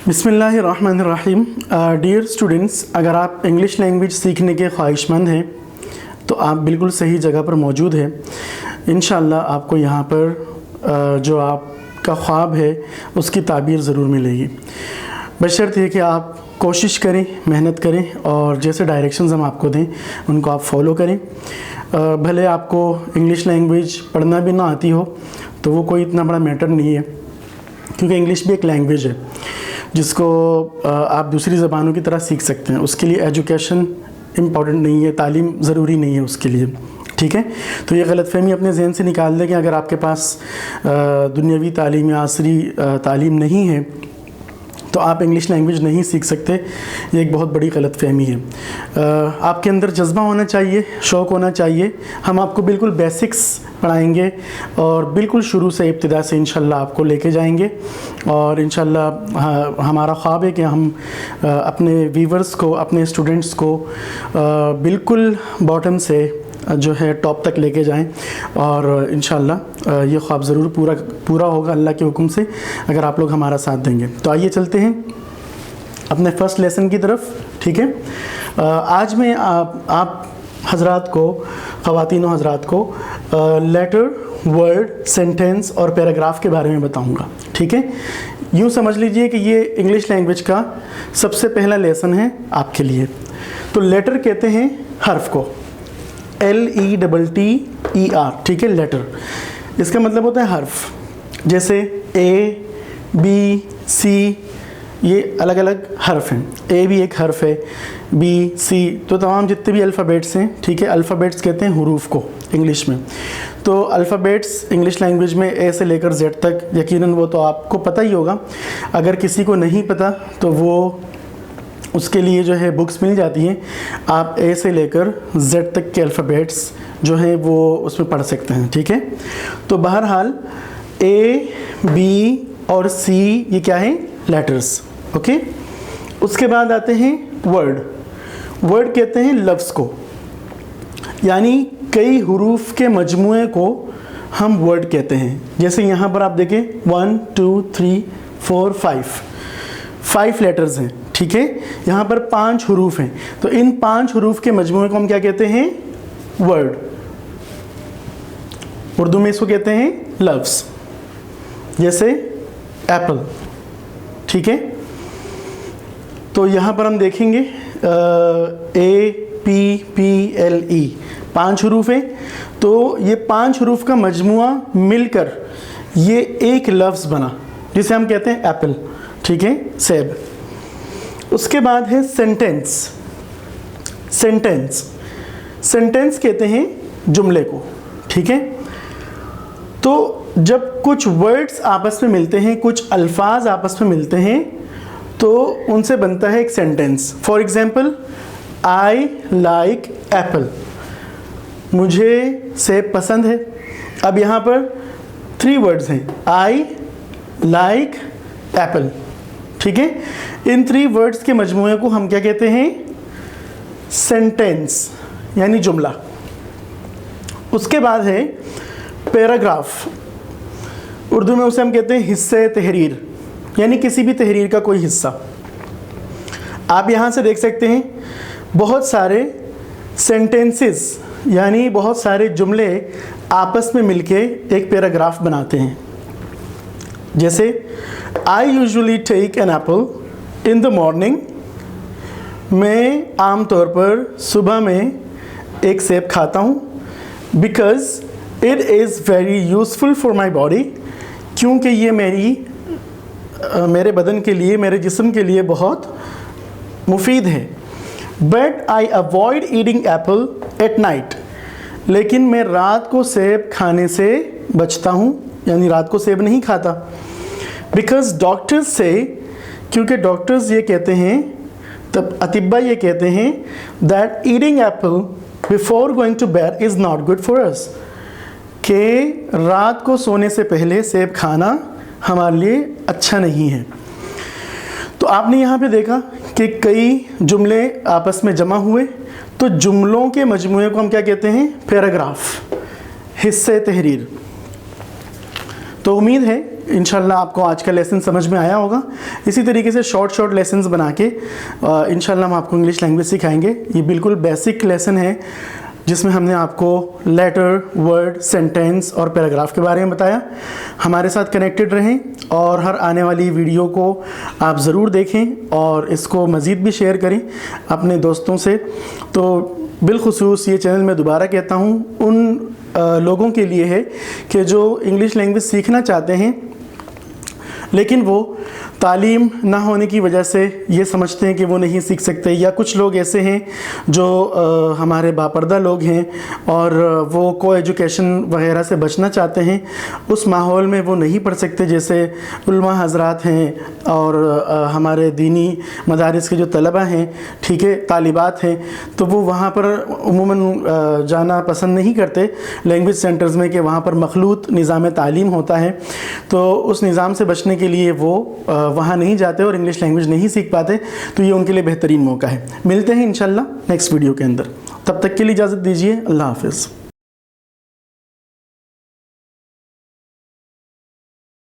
बिस्मिल्लाहिर्रहमानिर्रहीम। Dear students, अगर आप इंग्लिश लैंग्वेज सीखने के ख्वाहिशमंद हैं तो आप बिल्कुल सही जगह पर मौजूद हैं। इंशाअल्लाह आपको यहाँ पर जो आपका ख्वाब है उसकी ताबीर ज़रूर मिलेगी, बशर्ते कि आप कोशिश करें, मेहनत करें और जैसे डायरेक्शंस हम आपको दें उनको आप फॉलो करें। भले आपको इंग्लिश लैंग्वेज पढ़ना भी ना आती हो तो वो कोई इतना बड़ा मैटर नहीं है, क्योंकि इंग्लिश भी एक लैंग्वेज है जिसको आप दूसरी ज़बानों की तरह सीख सकते हैं। उसके लिए एजुकेशन इम्पॉर्टेंट नहीं है, तालीम ज़रूरी नहीं है उसके लिए, ठीक है। तो ये गलतफ़हमी अपने जहन से निकाल दें कि अगर आपके पास दुनियावी तालीम या आसरी तालीम नहीं है तो आप इंग्लिश लैंग्वेज नहीं सीख सकते। ये एक बहुत बड़ी गलतफ़हमी है। आपके अंदर जज्बा होना चाहिए, शौक़ होना चाहिए। हम आपको बिल्कुल बेसिक्स पढ़ाएंगे और बिल्कुल शुरू से, इब्तिदा से इंशाल्लाह आपको लेके जाएंगे। और इंशाल्लाह हमारा ख्वाब है कि हम अपने व्यूवर्स को, अपने स्टूडेंट्स को बिल्कुल बॉटम से जो है टॉप तक लेके जाएं और इंशाल्लाह ये ख्वाब ज़रूर पूरा होगा अल्लाह के हुक्म से, अगर आप लोग हमारा साथ देंगे। तो आइए चलते हैं अपने फर्स्ट लेसन की तरफ, ठीक है। आज मैं आप हज़रात को, ख़वातीन और हज़रात को लेटर, वर्ड, सेंटेंस और पैराग्राफ के बारे में बताऊंगा, ठीक है। यूँ समझ लीजिए कि ये इंग्लिश लैंग्वेज का सबसे पहला लेसन है आपके लिए। तो लेटर कहते हैं हर्फ को, LETTER, ठीक है, लेटर। इसका मतलब होता है हर्फ। जैसे A, B, C, ये अलग अलग हर्फ हैं। A भी एक हर्फ है, B, C, तो तमाम जितने भी अल्फ़ाबेट्स हैं, ठीक है। अल्फ़ाबेट्स कहते हैं हुरूफ को इंग्लिश में। तो अल्फ़ाबेट्स इंग्लिश लैंग्वेज में A से लेकर Z तक, यकीनन वो तो आपको पता ही होगा। अगर किसी को नहीं पता तो वो उसके लिए जो है बुक्स मिल जाती हैं, आप A से लेकर Z तक के अल्फ़ाबेट्स जो हैं वो उसमें पढ़ सकते हैं, ठीक है। तो बहरहाल A, B और C ये क्या है, लेटर्स, ओके। उसके बाद आते हैं वर्ड। वर्ड कहते हैं लफ्ज़ को, यानी कई हुरूफ के मजमूए को हम वर्ड कहते हैं। जैसे यहाँ पर आप देखें 1 2 3 4 5 लेटर्स हैं, ठीक है। यहाँ पर 5 हुरूफ हैं, तो इन 5 हुरूफ के मजमूए को हम क्या कहते हैं, वर्ड। उर्दू में इसको कहते हैं लफ्ज़। जैसे एप्पल, ठीक है। तो यहाँ पर हम देखेंगे APPLE 5 हुरूफ हैं। तो ये 5 हुरूफ का मजमुआ मिलकर ये एक लफ्ज़ बना जिसे हम कहते हैं एप्पल, ठीक है, सेब। उसके बाद है सेंटेंस। सेंटेंस कहते हैं जुमले को, ठीक है। तो जब कुछ वर्ड्स आपस में मिलते हैं, कुछ अल्फाज आपस में मिलते हैं, तो उनसे बनता है एक sentence. For example, I like Apple, मुझे सेब पसंद है। अब यहाँ पर 3 वर्ड्स हैं, आई लाइक एप्पल, ठीक है। इन 3 वर्ड्स के मजमूए को हम क्या कहते हैं, सेंटेंस, यानी जुमला। उसके बाद है पैराग्राफ। उर्दू में उसे हम कहते हैं हिस्से तहरीर, यानी किसी भी तहरीर का कोई हिस्सा। आप यहाँ से देख सकते हैं बहुत सारे सेंटेंसेस, यानी बहुत सारे जुमले आपस में मिलके एक पैराग्राफ बनाते हैं। जैसे I usually take an apple in the morning, मैं आम तौर पर सुबह में एक सेब खाता हूँ। Because it is very useful for my body, क्योंकि ये मेरे बदन के लिए, मेरे जिस्म के लिए बहुत मुफीद है। But I avoid eating apple at night, लेकिन मैं रात को सेब खाने से बचता हूँ, यानी रात को सेब नहीं खाता। Because doctors say, क्योंकि डॉक्टर्स ये कहते हैं, तब अतिब्बा ये कहते हैं that eating apple before going to bed is not good for us, कि रात को सोने से पहले सेब खाना हमारे लिए अच्छा नहीं है। तो आपने यहाँ पे देखा कि कई जुमले आपस में जमा हुए, तो जुमलों के मजमूए को हम क्या कहते हैं, पैराग्राफ, हिस्से तहरीर। तो उम्मीद है इंशाल्लाह आपको आज का लेसन समझ में आया होगा। इसी तरीके से शॉर्ट लेसन्स बना के इंशाल्लाह हम आपको इंग्लिश लैंग्वेज सिखाएंगे। ये बिल्कुल बेसिक लेसन है जिसमें हमने आपको लेटर, वर्ड, सेंटेंस और पैराग्राफ के बारे में बताया। हमारे साथ कनेक्टेड रहें और हर आने वाली वीडियो को आप ज़रूर देखें और इसको मज़ीद भी शेयर करें अपने दोस्तों से। तो बिलखुसूस ये चैनल मैं दोबारा कहता हूँ उन लोगों के लिए है कि जो इंग्लिश लैंग्वेज सीखना चाहते हैं लेकिन वो तालीम ना होने की वजह से ये समझते हैं कि वो नहीं सीख सकते, या कुछ लोग ऐसे हैं जो हमारे बापर्दा लोग हैं और वो को एजुकेशन वगैरह से बचना चाहते हैं, उस माहौल में वो नहीं पढ़ सकते। जैसे उलमा हज़रात हैं और हमारे दीनी मदारिस के जो तलबा हैं, ठीक है, तालिबात हैं, तो वो वहाँ पर उमूमन जाना पसंद नहीं करते लैंग्वेज सेंटर्स में कि वहाँ पर मखलूत निज़ाम तालीम होता है। तो उस निज़ाम से बचने के लिए वो वहाँ नहीं जाते और इंग्लिश लैंग्वेज नहीं सीख पाते। तो ये उनके लिए बेहतरीन मौका है। मिलते हैं इंशाल्लाह नेक्स्ट वीडियो के अंदर। तब तक के लिए इजाज़त दीजिए। अल्लाह हाफ़िज़।